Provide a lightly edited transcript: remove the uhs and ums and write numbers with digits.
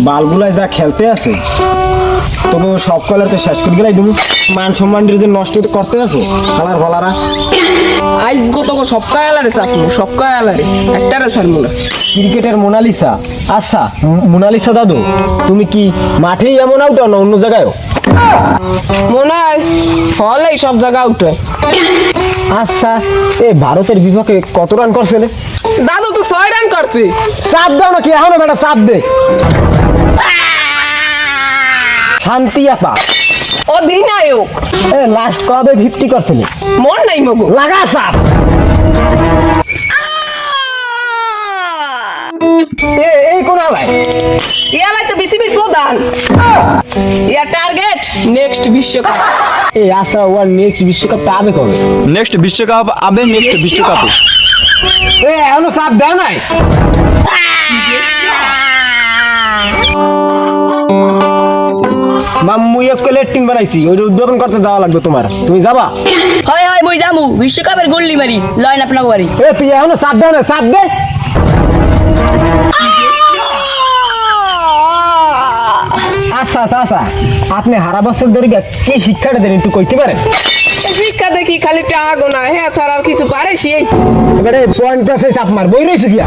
বালগুলাই যা খেলতে আছে তবে সব কলার তো শেষ করে গেলাই তুমি মান সম্মান যে নষ্ট করতে আছো কালার ফলারা আইজ গো তো সব কায়ালারে চাপলো সব কায়ালারে একটারে ছাড়বো না। ক্রিকেটের মোনালিসা। আচ্ছা মোনালিসা দাদু, তুমি কি মাঠেই এমন আউট না অন্য জায়গায়ও? মনে হয় হলেই সব জায়গা আউট হয়। আচ্ছা এ ভারতের বিপক্ষে কত রান করছে রে? দাদু তো 6 রান করছে। চাপ দাও নাকি এখনো বেটা চাপ দে। শান্তি আপা অধিনায়ক এ লাস্ট কবে 50 করছিল? মন নাই মগো লাগা চাপ। এই কোন আলাই? ইয়ালাই তো বিসিবির প্রধান। ইয়ার টার্গেট নেক্সট বিশ্বকাপ। এই আশা ওয়ার নেক্সট বিশ্বকাপ আবে কবে? নেক্সট বিশ্বকাপ আবে নেক্সট বিশ্বকাপে। এ এখনো চাপ দেও নাই? মাম্মু একলে টিম বানাইছি ওই উদ্বোধন করতে যাওয়া লাগবে তোমার, তুমি যাবা? হয় হয় মই যামু বিশ্বকাপের গোল্লি মারি লয় আপনাকে বাড়ি। এ তুই এখনো চাপ দেও না, চাপ দে। আচ্ছা আচ্ছা আচ্ছা, আপনি হারা বছর ধরে কি শিক্ষাটা দেন একটু কইতে পারেন? শিক্ষা দেখি খালি টাকা গোনা হ্যাঁ ছাড়া আর কিছু পারে সেই। এবারে পয়েন্ট আছে চাপ মার বই রইছে গিয়া।